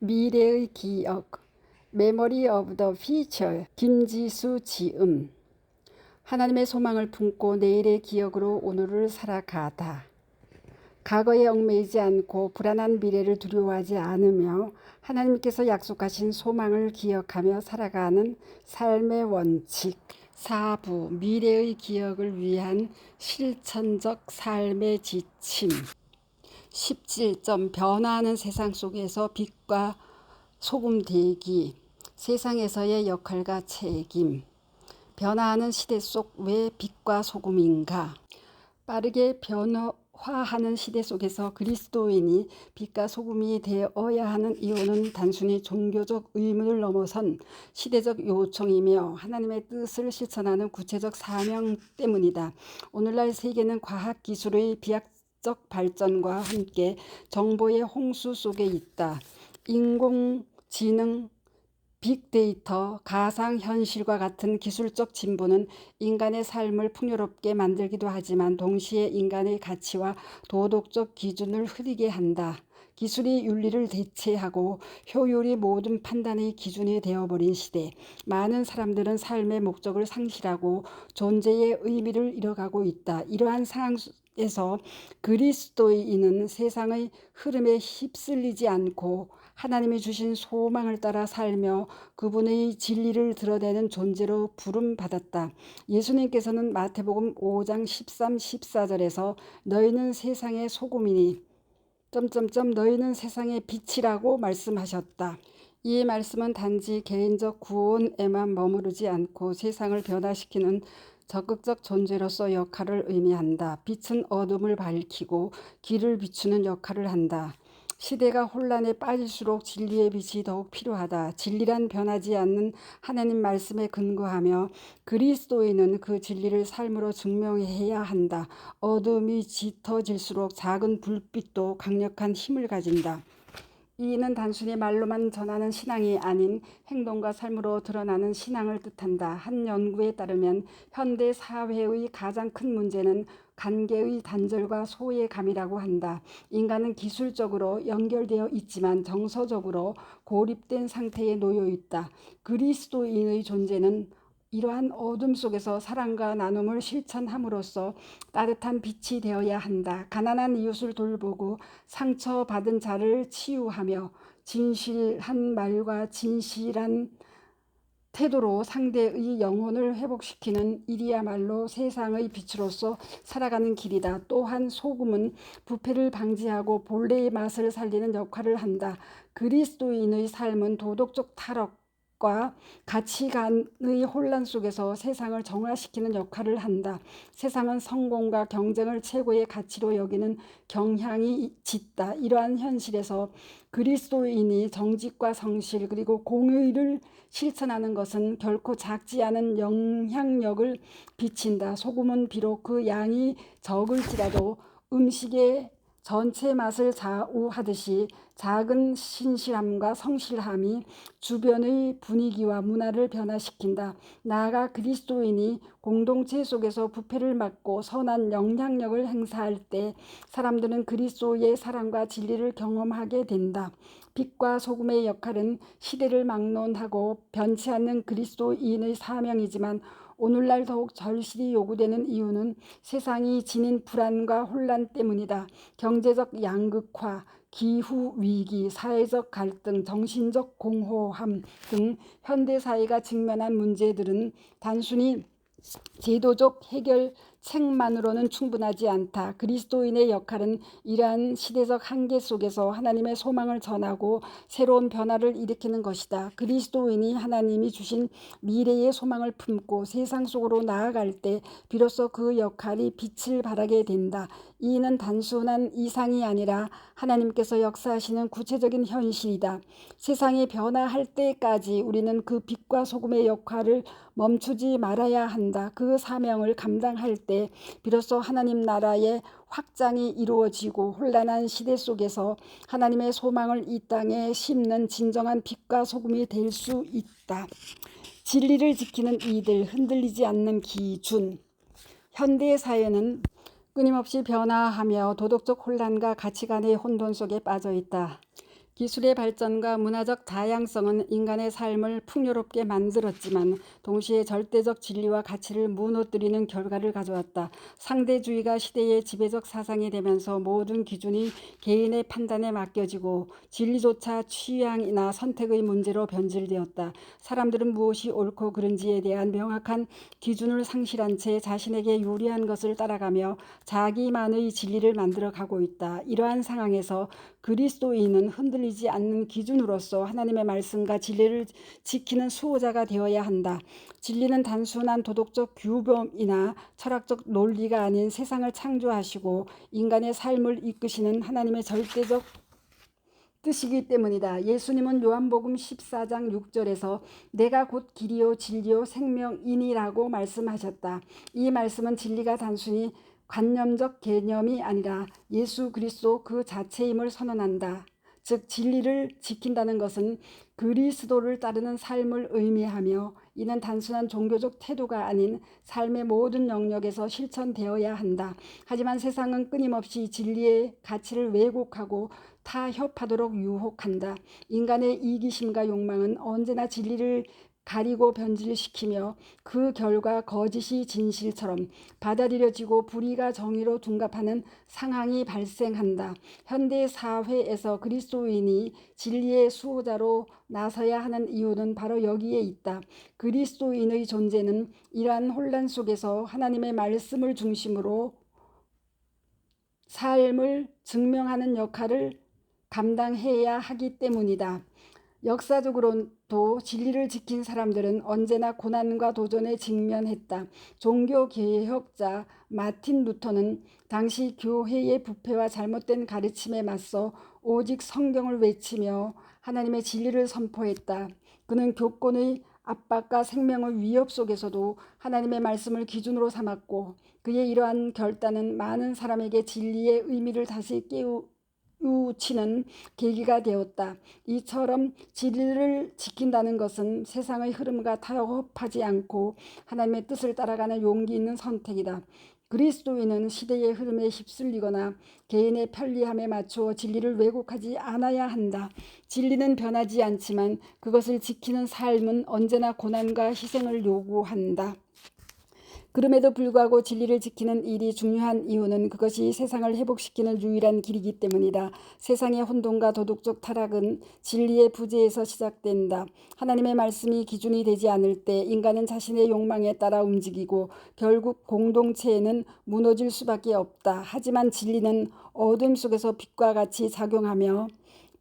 미래의 기억, 메모리 오브 더 퓨처, 김지수 지음. 하나님의 소망을 품고 내일의 기억으로 오늘을 살아가다. 과거에 얽매이지 않고 불안한 미래를 두려워하지 않으며 하나님께서 약속하신 소망을 기억하며 살아가는 삶의 원칙. 4부, 미래의 기억을 위한 실천적 삶의 지침. 17점, 변화하는 세상 속에서 빛과 소금 되기. 세상에서의 역할과 책임. 변화하는 시대 속 왜 빛과 소금인가? 빠르게 변화하는 시대 속에서 그리스도인이 빛과 소금이 되어야 하는 이유는 단순히 종교적 의무를 넘어선 시대적 요청이며 하나님의 뜻을 실천하는 구체적 사명 때문이다. 오늘날 세계는 과학기술의 비약적 발전과 함께 정보의 홍수 속에 있다. 인공지능, 빅데이터, 가상현실과 같은 기술적 진보는 인간의 삶을 풍요롭게 만들기도 하지만 동시에 인간의 가치와 도덕적 기준을 흐리게 한다. 기술이 윤리를 대체하고 효율이 모든 판단의 기준이 되어버린 시대, 많은 사람들은 삶의 목적을 상실하고 존재의 의미를 잃어가고 있다. 이러한 상황에서 그리스도인은 세상의 흐름에 휩쓸리지 않고 하나님이 주신 소망을 따라 살며 그분의 진리를 드러내는 존재로 부름받았다. 예수님께서는 마태복음 5장 13, 14절에서 너희는 세상의 소금이니 너희는 세상의 빛이라고 말씀하셨다. 이 말씀은 단지 개인적 구원에만 머무르지 않고 세상을 변화시키는 적극적 존재로서 역할을 의미한다. 빛은 어둠을 밝히고 길을 비추는 역할을 한다. 시대가 혼란에 빠질수록 진리의 빛이 더욱 필요하다. 진리란 변하지 않는 하나님 말씀에 근거하며 그리스도인은 그 진리를 삶으로 증명해야 한다. 어둠이 짙어질수록 작은 불빛도 강력한 힘을 가진다. 이는 단순히 말로만 전하는 신앙이 아닌 행동과 삶으로 드러나는 신앙을 뜻한다. 한 연구에 따르면 현대 사회의 가장 큰 문제는 관계의 단절과 소외감이라고 한다. 인간은 기술적으로 연결되어 있지만 정서적으로 고립된 상태에 놓여 있다. 그리스도인의 존재는 이러한 어둠 속에서 사랑과 나눔을 실천함으로써 따뜻한 빛이 되어야 한다. 가난한 이웃을 돌보고 상처받은 자를 치유하며 진실한 말과 진실한 태도로 상대의 영혼을 회복시키는 일이야말로 세상의 빛으로서 살아가는 길이다. 또한 소금은 부패를 방지하고 본래의 맛을 살리는 역할을 한다. 그리스도인의 삶은 도덕적 타락과 가치관의 혼란 속에서 세상을 정화시키는 역할을 한다. 세상은 성공과 경쟁을 최고의 가치로 여기는 경향이 짙다. 이러한 현실에서 그리스도인이 정직과 성실 그리고 공의를 실천하는 것은 결코 작지 않은 영향력을 비친다. 소금은 비록 그 양이 적을지라도 음식의 전체 맛을 좌우하듯이 작은 신실함과 성실함이 주변의 분위기와 문화를 변화시킨다. 나아가 그리스도인이 공동체 속에서 부패를 막고 선한 영향력을 행사할 때 사람들은 그리스도의 사랑과 진리를 경험하게 된다. 빛과 소금의 역할은 시대를 막론하고 변치 않는 그리스도인의 사명이지만 오늘날 더욱 절실히 요구되는 이유는 세상이 지닌 불안과 혼란 때문이다. 경제적 양극화, 기후위기, 사회적 갈등, 정신적 공허함 등 현대사회가 직면한 문제들은 단순히 제도적 해결책만으로는 충분하지 않다. 그리스도인의 역할은 이러한 시대적 한계 속에서 하나님의 소망을 전하고 새로운 변화를 일으키는 것이다. 그리스도인이 하나님이 주신 미래의 소망을 품고 세상 속으로 나아갈 때 비로소 그 역할이 빛을 발하게 된다. 이는 단순한 이상이 아니라 하나님께서 역사하시는 구체적인 현실이다. 세상이 변화할 때까지 우리는 그 빛과 소금의 역할을 멈추지 말아야 한다. 그 사명을 감당할 때 비로소 하나님 나라의 확장이 이루어지고 혼란한 시대 속에서 하나님의 소망을 이 땅에 심는 진정한 빛과 소금이 될 수 있다. 진리를 지키는 이들, 흔들리지 않는 기준. 현대 사회는 끊임없이 변화하며 도덕적 혼란과 가치관의 혼돈 속에 빠져 있다. 기술의 발전과 문화적 다양성은 인간의 삶을 풍요롭게 만들었지만 동시에 절대적 진리와 가치를 무너뜨리는 결과를 가져왔다. 상대주의가 시대의 지배적 사상이 되면서 모든 기준이 개인의 판단에 맡겨지고 진리조차 취향이나 선택의 문제로 변질되었다. 사람들은 무엇이 옳고 그른지에 대한 명확한 기준을 상실한 채 자신에게 유리한 것을 따라가며 자기만의 진리를 만들어가고 있다. 이러한 상황에서 그리스도인은 흔들리지 않는 기준으로서 하나님의 말씀과 진리를 지키는 수호자가 되어야 한다. 진리는 단순한 도덕적 규범이나 철학적 논리가 아닌 세상을 창조하시고 인간의 삶을 이끄시는 하나님의 절대적 뜻이기 때문이다. 예수님은 요한복음 14장 6절에서 내가 곧 길이요 진리요 생명이니라고 말씀하셨다. 이 말씀은 진리가 단순히 관념적 개념이 아니라 예수 그리스도 그 자체임을 선언한다. 즉 진리를 지킨다는 것은 그리스도를 따르는 삶을 의미하며 이는 단순한 종교적 태도가 아닌 삶의 모든 영역에서 실천되어야 한다. 하지만 세상은 끊임없이 진리의 가치를 왜곡하고 타협하도록 유혹한다. 인간의 이기심과 욕망은 언제나 진리를 가리고 변질시키며 그 결과 거짓이 진실처럼 받아들여지고 불의가 정의로 둔갑하는 상황이 발생한다. 현대 사회에서 그리스도인이 진리의 수호자로 나서야 하는 이유는 바로 여기에 있다. 그리스도인의 존재는 이러한 혼란 속에서 하나님의 말씀을 중심으로 삶을 증명하는 역할을 감당해야 하기 때문이다. 역사적으로도 진리를 지킨 사람들은 언제나 고난과 도전에 직면했다. 종교개혁자 마틴 루터는 당시 교회의 부패와 잘못된 가르침에 맞서 오직 성경을 외치며 하나님의 진리를 선포했다. 그는 교권의 압박과 생명의 위협 속에서도 하나님의 말씀을 기준으로 삼았고 그의 이러한 결단은 많은 사람에게 진리의 의미를 다시 깨우치는 계기가 되었다. 이처럼 진리를 지킨다는 것은 세상의 흐름과 타협하지 않고 하나님의 뜻을 따라가는 용기 있는 선택이다. 그리스도인은 시대의 흐름에 휩쓸리거나 개인의 편리함에 맞추어 진리를 왜곡하지 않아야 한다. 진리는 변하지 않지만 그것을 지키는 삶은 언제나 고난과 희생을 요구한다. 그럼에도 불구하고 진리를 지키는 일이 중요한 이유는 그것이 세상을 회복시키는 유일한 길이기 때문이다. 세상의 혼돈과 도덕적 타락은 진리의 부재에서 시작된다. 하나님의 말씀이 기준이 되지 않을 때 인간은 자신의 욕망에 따라 움직이고 결국 공동체에는 무너질 수밖에 없다. 하지만 진리는 어둠 속에서 빛과 같이 작용하며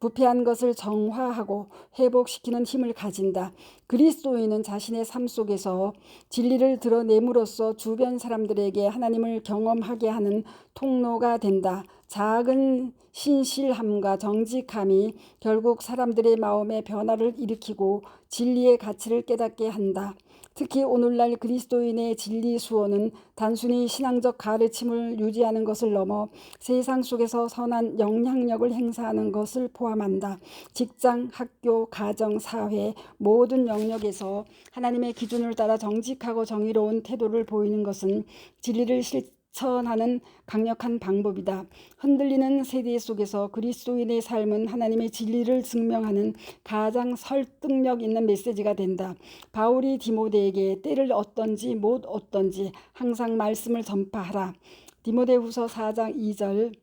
부패한 것을 정화하고 회복시키는 힘을 가진다. 그리스도인은 자신의 삶 속에서 진리를 드러냄으로써 주변 사람들에게 하나님을 경험하게 하는 통로가 된다. 작은 신실함과 정직함이 결국 사람들의 마음에 변화를 일으키고 진리의 가치를 깨닫게 한다. 특히 오늘날 그리스도인의 진리 수호는 단순히 신앙적 가르침을 유지하는 것을 넘어 세상 속에서 선한 영향력을 행사하는 것을 포함한다. 직장, 학교, 가정, 사회 모든 영역에서 하나님의 기준을 따라 정직하고 정의로운 태도를 보이는 것은 진리를 실천하는 강력한 방법이다. 흔들리는 세대 속에서 그리스도인의 삶은 하나님의 진리를 증명하는 가장 설득력 있는 메시지가 된다. 바울이 디모데에게 때를 얻든지 못 얻든지 항상 말씀을 전파하라. 디모데후서 4장 2절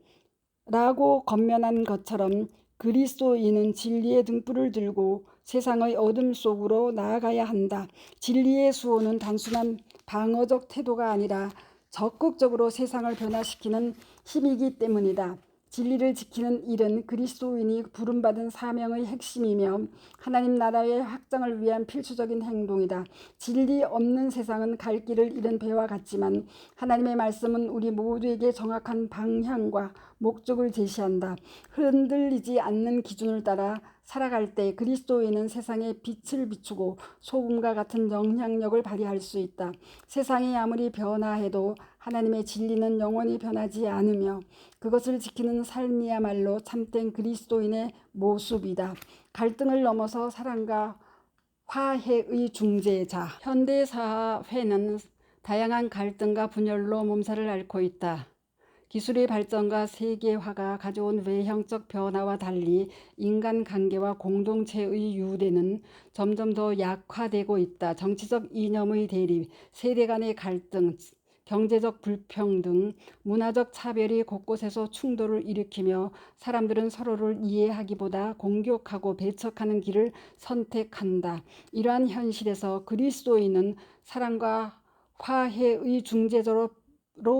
라고 권면한 것처럼 그리스도인은 진리의 등불을 들고 세상의 어둠 속으로 나아가야 한다. 진리의 수호는 단순한 방어적 태도가 아니라 적극적으로 세상을 변화시키는 힘이기 때문이다. 진리를 지키는 일은 그리스도인이 부름받은 사명의 핵심이며 하나님 나라의 확장을 위한 필수적인 행동이다. 진리 없는 세상은 갈 길을 잃은 배와 같지만 하나님의 말씀은 우리 모두에게 정확한 방향과 목적을 제시한다. 흔들리지 않는 기준을 따라 살아갈 때 그리스도인은 세상에 빛을 비추고 소금과 같은 영향력을 발휘할 수 있다. 세상이 아무리 변화해도 하나님의 진리는 영원히 변하지 않으며 그것을 지키는 삶이야말로 참된 그리스도인의 모습이다. 갈등을 넘어서 사랑과 화해의 중재자. 현대 사회는 다양한 갈등과 분열로 몸살을 앓고 있다. 기술의 발전과 세계화가 가져온 외형적 변화와 달리 인간관계와 공동체의 유대는 점점 더 약화되고 있다. 정치적 이념의 대립, 세대 간의 갈등, 경제적 불평등, 문화적 차별이 곳곳에서 충돌을 일으키며 사람들은 서로를 이해하기보다 공격하고 배척하는 길을 선택한다. 이러한 현실에서 그리스도인은 사랑과 화해의 중재자로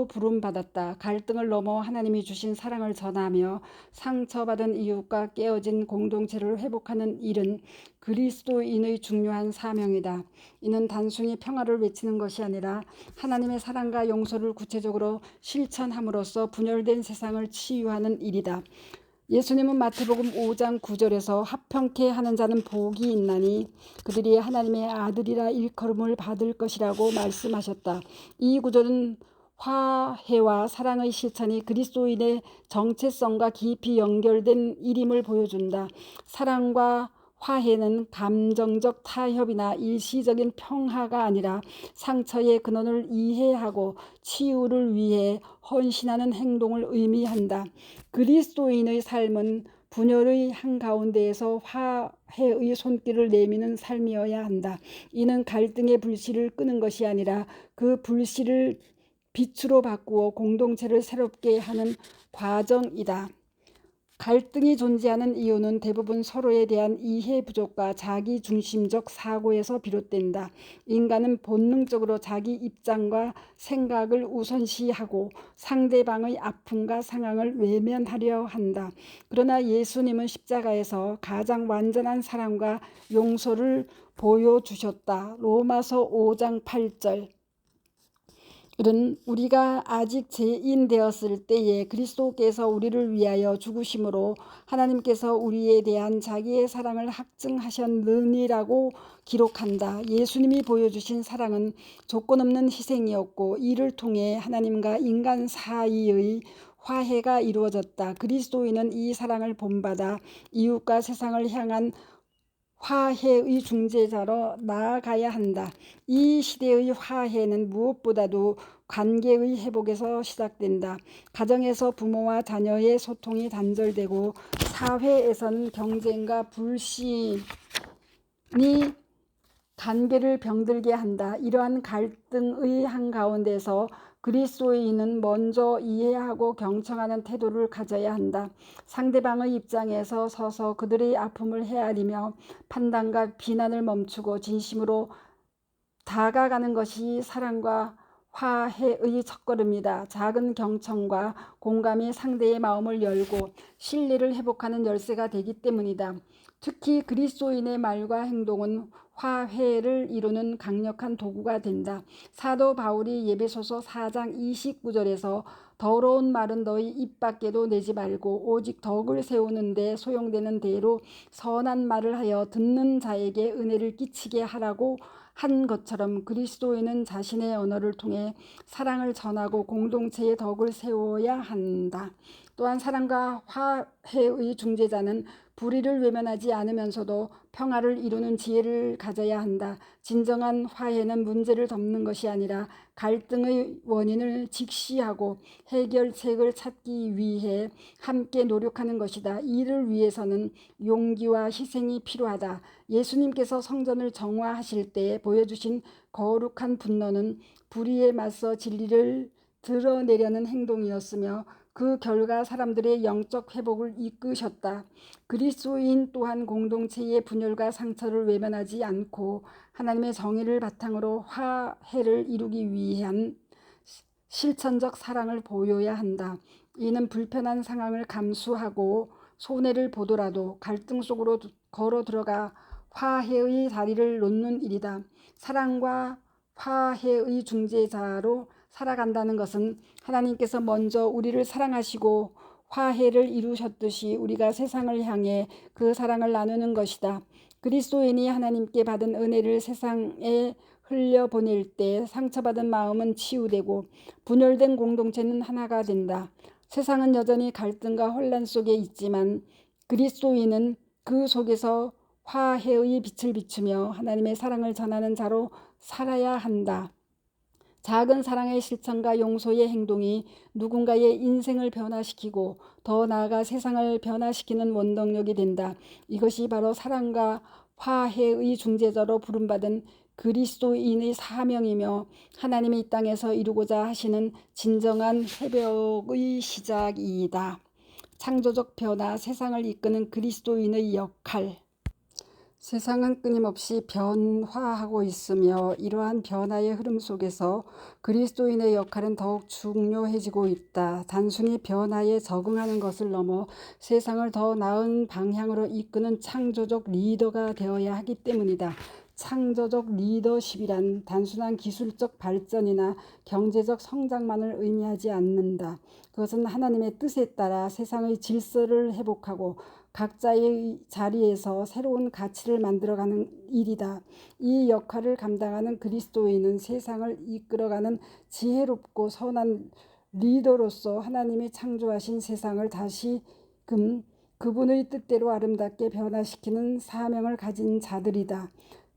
부름받았다. 갈등을 넘어 하나님이 주신 사랑을 전하며 상처받은 이웃과 깨어진 공동체를 회복하는 일은 그리스도인의 중요한 사명이다. 이는 단순히 평화를 외치는 것이 아니라 하나님의 사랑과 용서를 구체적으로 실천함으로써 분열된 세상을 치유하는 일이다. 예수님은 마태복음 5장 9절에서 합평케 하는 자는 복이 있나니 그들이 하나님의 아들이라 일컬음을 받을 것이라고 말씀하셨다. 이 구절은 화해와 사랑의 실천이 그리스도인의 정체성과 깊이 연결된 일임을 보여준다. 사랑과 화해는 감정적 타협이나 일시적인 평화가 아니라 상처의 근원을 이해하고 치유를 위해 헌신하는 행동을 의미한다. 그리스도인의 삶은 분열의 한가운데에서 화해의 손길을 내미는 삶이어야 한다. 이는 갈등의 불씨를 끄는 것이 아니라 그 불씨를 빛으로 바꾸어 공동체를 새롭게 하는 과정이다. 갈등이 존재하는 이유는 대부분 서로에 대한 이해 부족과 자기중심적 사고에서 비롯된다. 인간은 본능적으로 자기 입장과 생각을 우선시하고 상대방의 아픔과 상황을 외면하려 한다. 그러나 예수님은 십자가에서 가장 완전한 사랑과 용서를 보여주셨다. 로마서 5장 8절. 은 우리가 아직 죄인 되었을 때에 그리스도께서 우리를 위하여 죽으심으로 하나님께서 우리에 대한 자기의 사랑을 확증하셨느니라고 기록한다. 예수님이 보여주신 사랑은 조건 없는 희생이었고 이를 통해 하나님과 인간 사이의 화해가 이루어졌다. 그리스도인은 이 사랑을 본받아 이웃과 세상을 향한 화해의 중재자로 나아가야 한다. 이 시대의 화해는 무엇보다도 관계의 회복에서 시작된다. 가정에서 부모와 자녀의 소통이 단절되고 사회에서는 경쟁과 불신이 관계를 병들게 한다. 이러한 갈등의 한가운데서 그리스도인은 먼저 이해하고 경청하는 태도를 가져야 한다. 상대방의 입장에서 서서 그들의 아픔을 헤아리며 판단과 비난을 멈추고 진심으로 다가가는 것이 사랑과 화해의 첫걸음이다. 작은 경청과 공감이 상대의 마음을 열고 신뢰를 회복하는 열쇠가 되기 때문이다. 특히 그리스도인의 말과 행동은 화해를 이루는 강력한 도구가 된다. 사도 바울이 에베소서 4장 29절에서 더러운 말은 너희 입 밖에도 내지 말고 오직 덕을 세우는 데 소용되는 대로 선한 말을 하여 듣는 자에게 은혜를 끼치게 하라고 한 것처럼 그리스도인은 자신의 언어를 통해 사랑을 전하고 공동체의 덕을 세워야 한다. 또한 사랑과 화해의 중재자는 불의를 외면하지 않으면서도 평화를 이루는 지혜를 가져야 한다. 진정한 화해는 문제를 덮는 것이 아니라 갈등의 원인을 직시하고 해결책을 찾기 위해 함께 노력하는 것이다. 이를 위해서는 용기와 희생이 필요하다. 예수님께서 성전을 정화하실 때 보여주신 거룩한 분노는 불의에 맞서 진리를 드러내려는 행동이었으며 그 결과 사람들의 영적 회복을 이끄셨다. 그리스도인 또한 공동체의 분열과 상처를 외면하지 않고 하나님의 정의를 바탕으로 화해를 이루기 위한 실천적 사랑을 보여야 한다. 이는 불편한 상황을 감수하고 손해를 보더라도 갈등 속으로 걸어 들어가 화해의 다리를 놓는 일이다. 사랑과 화해의 중재자로 살아간다는 것은 하나님께서 먼저 우리를 사랑하시고 화해를 이루셨듯이 우리가 세상을 향해 그 사랑을 나누는 것이다. 그리스도인이 하나님께 받은 은혜를 세상에 흘려보낼 때 상처받은 마음은 치유되고 분열된 공동체는 하나가 된다. 세상은 여전히 갈등과 혼란 속에 있지만 그리스도인은 그 속에서 화해의 빛을 비추며 하나님의 사랑을 전하는 자로 살아야 한다. 작은 사랑의 실천과 용서의 행동이 누군가의 인생을 변화시키고 더 나아가 세상을 변화시키는 원동력이 된다. 이것이 바로 사랑과 화해의 중재자로 부름받은 그리스도인의 사명이며 하나님이 이 땅에서 이루고자 하시는 진정한 회복의 시작이다. 창조적 변화, 세상을 이끄는 그리스도인의 역할. 세상은 끊임없이 변화하고 있으며 이러한 변화의 흐름 속에서 그리스도인의 역할은 더욱 중요해지고 있다. 단순히 변화에 적응하는 것을 넘어 세상을 더 나은 방향으로 이끄는 창조적 리더가 되어야 하기 때문이다. 창조적 리더십이란 단순한 기술적 발전이나 경제적 성장만을 의미하지 않는다. 그것은 하나님의 뜻에 따라 세상의 질서를 회복하고 각자의 자리에서 새로운 가치를 만들어가는 일이다. 이 역할을 감당하는 그리스도인은 세상을 이끌어가는 지혜롭고 선한 리더로서 하나님이 창조하신 세상을 다시금 그분의 뜻대로 아름답게 변화시키는 사명을 가진 자들이다.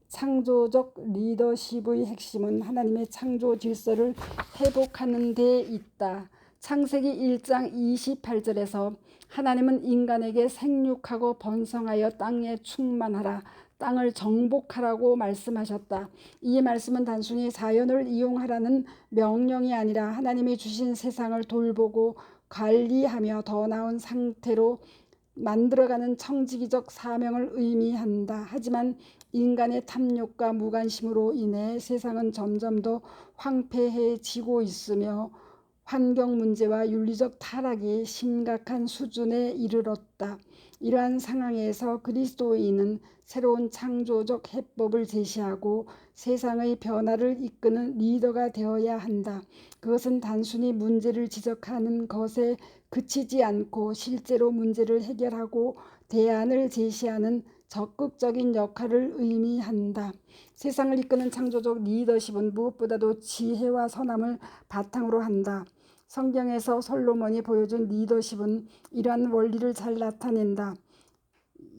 창조적 리더십의 핵심은 하나님의 창조 질서를 회복하는 데 있다. 창세기 1장 28절에서 하나님은 인간에게 생육하고 번성하여 땅에 충만하라, 땅을 정복하라고 말씀하셨다. 이 말씀은 단순히 자연을 이용하라는 명령이 아니라 하나님이 주신 세상을 돌보고 관리하며 더 나은 상태로 만들어가는 청지기적 사명을 의미한다. 하지만 인간의 탐욕과 무관심으로 인해 세상은 점점 더 황폐해지고 있으며 환경 문제와 윤리적 타락이 심각한 수준에 이르렀다. 이러한 상황에서 그리스도인은 새로운 창조적 해법을 제시하고 세상의 변화를 이끄는 리더가 되어야 한다. 그것은 단순히 문제를 지적하는 것에 그치지 않고 실제로 문제를 해결하고 대안을 제시하는 적극적인 역할을 의미한다. 세상을 이끄는 창조적 리더십은 무엇보다도 지혜와 선함을 바탕으로 한다. 성경에서 솔로몬이 보여준 리더십은 이러한 원리를 잘 나타낸다.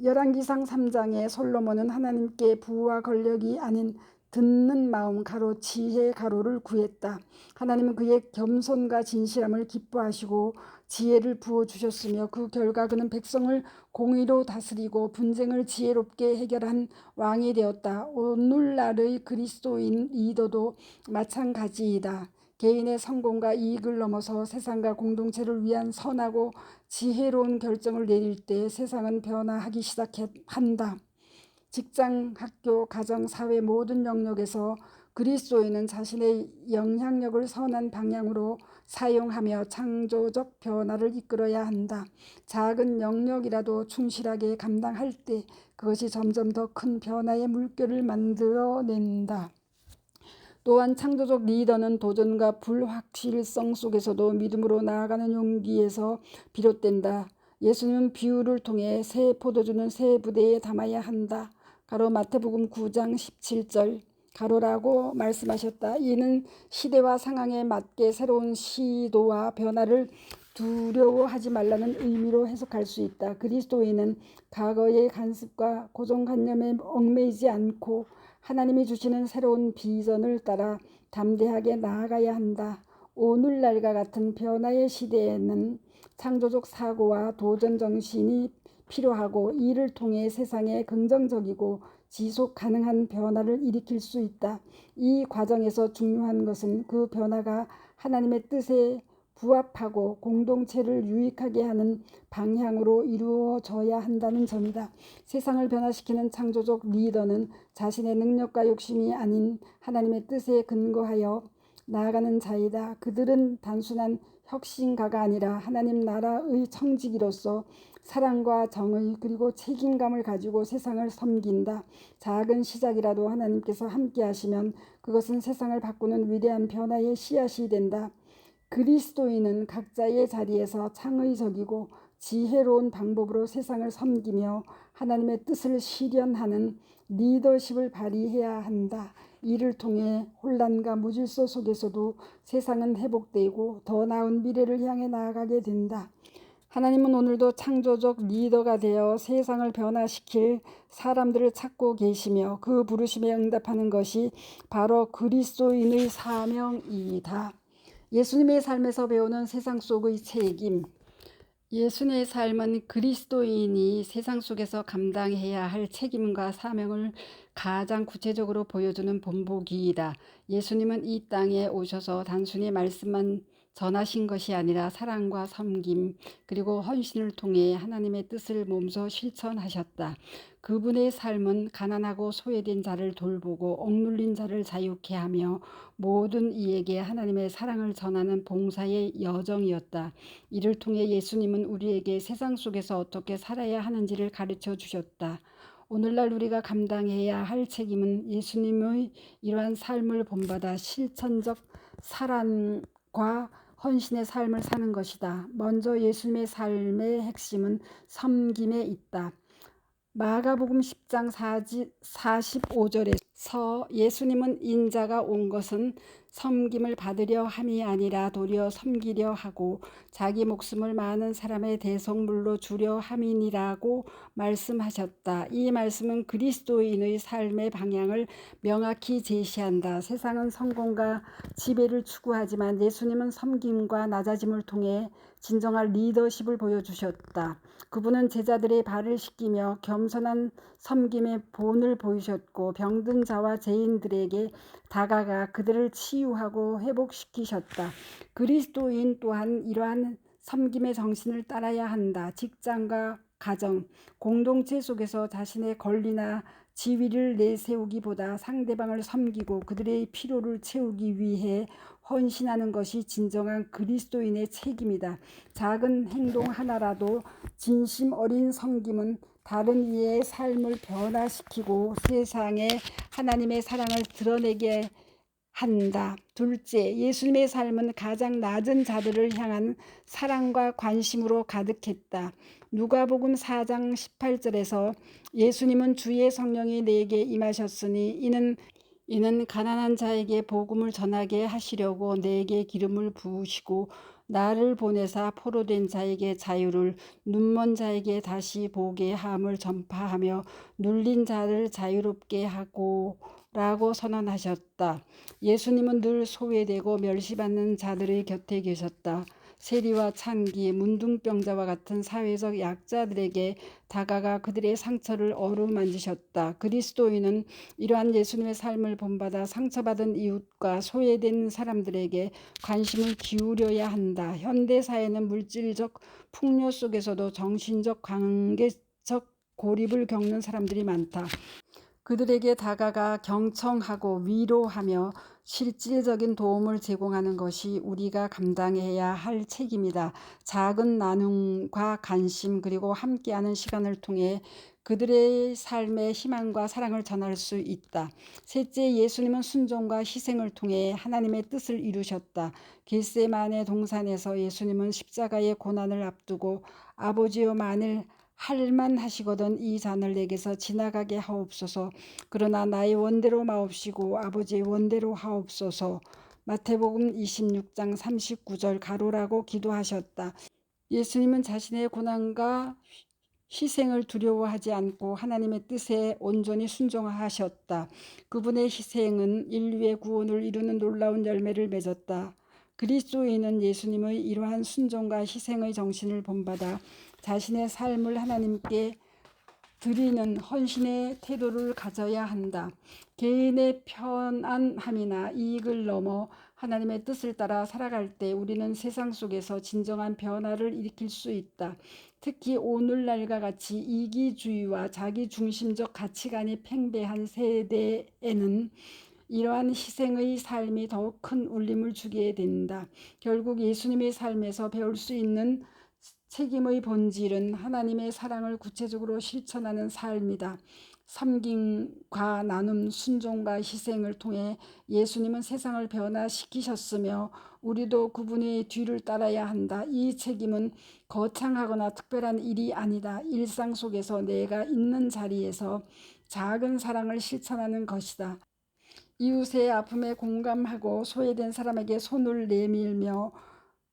열왕기상 3장에 솔로몬은 하나님께 부와 권력이 아닌 듣는 마음 가로 지혜 가로를 구했다. 하나님은 그의 겸손과 진실함을 기뻐하시고 지혜를 부어주셨으며 그 결과 그는 백성을 공의로 다스리고 분쟁을 지혜롭게 해결한 왕이 되었다. 오늘날의 그리스도인 리더도 마찬가지이다. 개인의 성공과 이익을 넘어서 세상과 공동체를 위한 선하고 지혜로운 결정을 내릴 때 세상은 변화하기 시작한다. 직장, 학교, 가정, 사회 모든 영역에서 그리스도인은 자신의 영향력을 선한 방향으로 사용하며 창조적 변화를 이끌어야 한다. 작은 영역이라도 충실하게 감당할 때 그것이 점점 더 큰 변화의 물결을 만들어낸다. 또한 창조적 리더는 도전과 불확실성 속에서도 믿음으로 나아가는 용기에서 비롯된다. 예수님은 비유를 통해 새 포도주는 새 부대에 담아야 한다. 가로 마태복음 9장 17절 가로라고 말씀하셨다. 이는 시대와 상황에 맞게 새로운 시도와 변화를 두려워하지 말라는 의미로 해석할 수 있다. 그리스도인은 과거의 간습과 고정관념에 얽매이지 않고 하나님이 주시는 새로운 비전을 따라 담대하게 나아가야 한다. 오늘날과 같은 변화의 시대에는 창조적 사고와 도전 정신이 필요하고 이를 통해 세상에 긍정적이고 지속 가능한 변화를 일으킬 수 있다. 이 과정에서 중요한 것은 그 변화가 하나님의 뜻에 부합하고 공동체를 유익하게 하는 방향으로 이루어져야 한다는 점이다. 세상을 변화시키는 창조적 리더는 자신의 능력과 욕심이 아닌 하나님의 뜻에 근거하여 나아가는 자이다. 그들은 단순한 혁신가가 아니라 하나님 나라의 청지기로서 사랑과 정의 그리고 책임감을 가지고 세상을 섬긴다. 작은 시작이라도 하나님께서 함께 하시면 그것은 세상을 바꾸는 위대한 변화의 씨앗이 된다. 그리스도인은 각자의 자리에서 창의적이고 지혜로운 방법으로 세상을 섬기며 하나님의 뜻을 실현하는 리더십을 발휘해야 한다. 이를 통해 혼란과 무질서 속에서도 세상은 회복되고 더 나은 미래를 향해 나아가게 된다. 하나님은 오늘도 창조적 리더가 되어 세상을 변화시킬 사람들을 찾고 계시며 그 부르심에 응답하는 것이 바로 그리스도인의 사명이다. 예수님의 삶에서 배우는 세상 속의 책임. 예수님의 삶은 그리스도인이 세상 속에서 감당해야 할 책임과 사명을 가장 구체적으로 보여주는 본보기이다. 예수님은 이 땅에 오셔서 단순히 말씀만 전하신 것이 아니라 사랑과 섬김 그리고 헌신을 통해 하나님의 뜻을 몸소 실천하셨다. 그분의 삶은 가난하고 소외된 자를 돌보고 억눌린 자를 자유케 하며 모든 이에게 하나님의 사랑을 전하는 봉사의 여정이었다. 이를 통해 예수님은 우리에게 세상 속에서 어떻게 살아야 하는지를 가르쳐 주셨다. 오늘날 우리가 감당해야 할 책임은 예수님의 이러한 삶을 본받아 실천적 사랑과 헌신의 삶을 사는 것이다. 먼저 예수님의 삶의 핵심은 섬김에 있다. 마가복음 10장 45절에서 예수님은 인자가 온 것은 섬김을 받으려 함이 아니라 도리어 섬기려 하고 자기 목숨을 많은 사람의 대속물로 주려 함이니라고 말씀하셨다. 이 말씀은 그리스도인의 삶의 방향을 명확히 제시한다. 세상은 성공과 지배를 추구하지만 예수님은 섬김과 낮아짐을 통해 진정한 리더십을 보여주셨다. 그분은 제자들의 발을 씻기며 겸손한 섬김의 본을 보이셨고 병든 자와 죄인들에게 다가가 그들을 치유하고 회복시키셨다. 그리스도인 또한 이러한 섬김의 정신을 따라야 한다. 직장과 가정, 공동체 속에서 자신의 권리나 지위를 내세우기보다 상대방을 섬기고 그들의 필요를 채우기 위해 헌신하는 것이 진정한 그리스도인의 책임이다. 작은 행동 하나라도 진심 어린 섬김은 다른 이의 삶을 변화시키고 세상에 하나님의 사랑을 드러내게 한다. 둘째, 예수님의 삶은 가장 낮은 자들을 향한 사랑과 관심으로 가득했다. 누가복음 4장 18절에서 예수님은 주의 성령이 내게 임하셨으니 이는 가난한 자에게 복음을 전하게 하시려고 내게 기름을 부으시고 나를 보내사 포로된 자에게 자유를 눈먼 자에게 다시 보게 함을 전파하며 눌린 자를 자유롭게 하고 라고 선언하셨다. 예수님은 늘 소외되고 멸시받는 자들의 곁에 계셨다. 세리와 창기, 문둥병자와 같은 사회적 약자들에게 다가가 그들의 상처를 어루만지셨다. 그리스도인은 이러한 예수님의 삶을 본받아 상처받은 이웃과 소외된 사람들에게 관심을 기울여야 한다. 현대사회는 물질적 풍요 속에서도 정신적 관계적 고립을 겪는 사람들이 많다. 그들에게 다가가 경청하고 위로하며 실질적인 도움을 제공하는 것이 우리가 감당해야 할 책임이다. 작은 나눔과 관심 그리고 함께하는 시간을 통해 그들의 삶에 희망과 사랑을 전할 수 있다. 셋째, 예수님은 순종과 희생을 통해 하나님의 뜻을 이루셨다. 겟세마네 동산에서 예수님은 십자가의 고난을 앞두고 아버지여 만일 할만하시거든 이 잔을 내게서 지나가게 하옵소서. 그러나 나의 원대로 마옵시고 아버지의 원대로 하옵소서. 마태복음 26장 39절 가로라고 기도하셨다. 예수님은 자신의 고난과 희생을 두려워하지 않고 하나님의 뜻에 온전히 순종하셨다. 그분의 희생은 인류의 구원을 이루는 놀라운 열매를 맺었다. 그리스도인은 예수님의 이러한 순종과 희생의 정신을 본받아 자신의 삶을 하나님께 드리는 헌신의 태도를 가져야 한다. 개인의 편안함이나 이익을 넘어 하나님의 뜻을 따라 살아갈 때 우리는 세상 속에서 진정한 변화를 일으킬 수 있다. 특히 오늘날과 같이 이기주의와 자기중심적 가치관이 팽배한 세대에는 이러한 희생의 삶이 더욱 큰 울림을 주게 된다. 결국 예수님의 삶에서 배울 수 있는 책임의 본질은 하나님의 사랑을 구체적으로 실천하는 삶이다. 섬김과 나눔, 순종과 희생을 통해 예수님은 세상을 변화시키셨으며 우리도 그분의 뒤를 따라야 한다. 이 책임은 거창하거나 특별한 일이 아니다. 일상 속에서 내가 있는 자리에서 작은 사랑을 실천하는 것이다. 이웃의 아픔에 공감하고 소외된 사람에게 손을 내밀며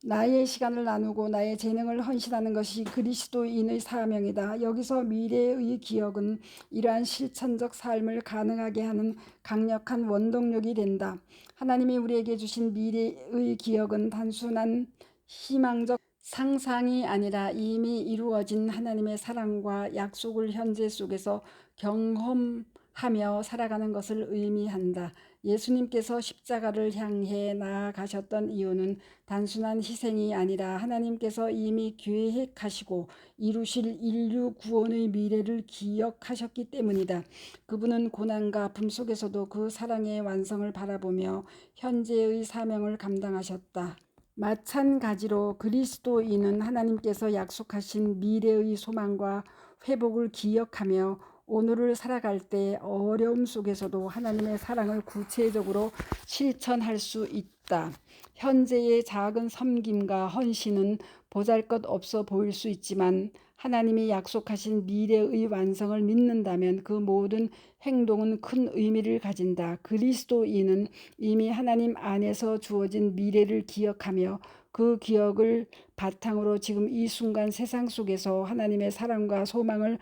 나의 시간을 나누고 나의 재능을 헌신하는 것이 그리스도인의 사명이다. 여기서 미래의 기억은 이러한 실천적 삶을 가능하게 하는 강력한 원동력이 된다. 하나님이 우리에게 주신 미래의 기억은 단순한 희망적 상상이 아니라 이미 이루어진 하나님의 사랑과 약속을 현재 속에서 경험하며 살아가는 것을 의미한다. 예수님께서 십자가를 향해 나아가셨던 이유는 단순한 희생이 아니라 하나님께서 이미 계획하시고 이루실 인류 구원의 미래를 기억하셨기 때문이다. 그분은 고난과 아픔 속에서도 그 사랑의 완성을 바라보며 현재의 사명을 감당하셨다. 마찬가지로 그리스도인은 하나님께서 약속하신 미래의 소망과 회복을 기억하며 오늘을 살아갈 때 어려움 속에서도 하나님의 사랑을 구체적으로 실천할 수 있다. 현재의 작은 섬김과 헌신은 보잘것없어 보일 수 있지만 하나님이 약속하신 미래의 완성을 믿는다면 그 모든 행동은 큰 의미를 가진다. 그리스도인은 이미 하나님 안에서 주어진 미래를 기억하며 그 기억을 바탕으로 지금 이 순간 세상 속에서 하나님의 사랑과 소망을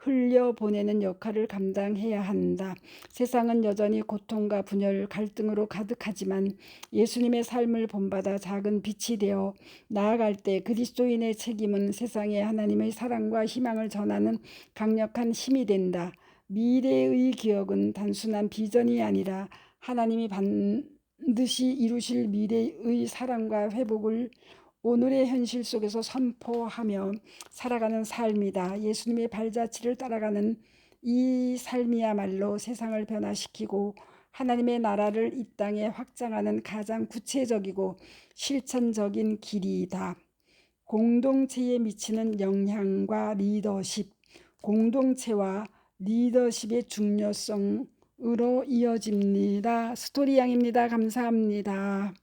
흘려보내는 역할을 감당해야 한다. 세상은 여전히 고통과 분열, 갈등으로 가득하지만 예수님의 삶을 본받아 작은 빛이 되어 나아갈 때 그리스도인의 책임은 세상에 하나님의 사랑과 희망을 전하는 강력한 힘이 된다. 미래의 기억은 단순한 비전이 아니라 하나님이 반드시 이루실 미래의 사랑과 회복을 오늘의 현실 속에서 선포하며 살아가는 삶이다. 예수님의 발자취를 따라가는 이 삶이야말로 세상을 변화시키고 하나님의 나라를 이 땅에 확장하는 가장 구체적이고 실천적인 길이다. 공동체에 미치는 영향과 리더십, 공동체와 리더십의 중요성으로 이어집니다. 스토리 양입니다. 감사합니다.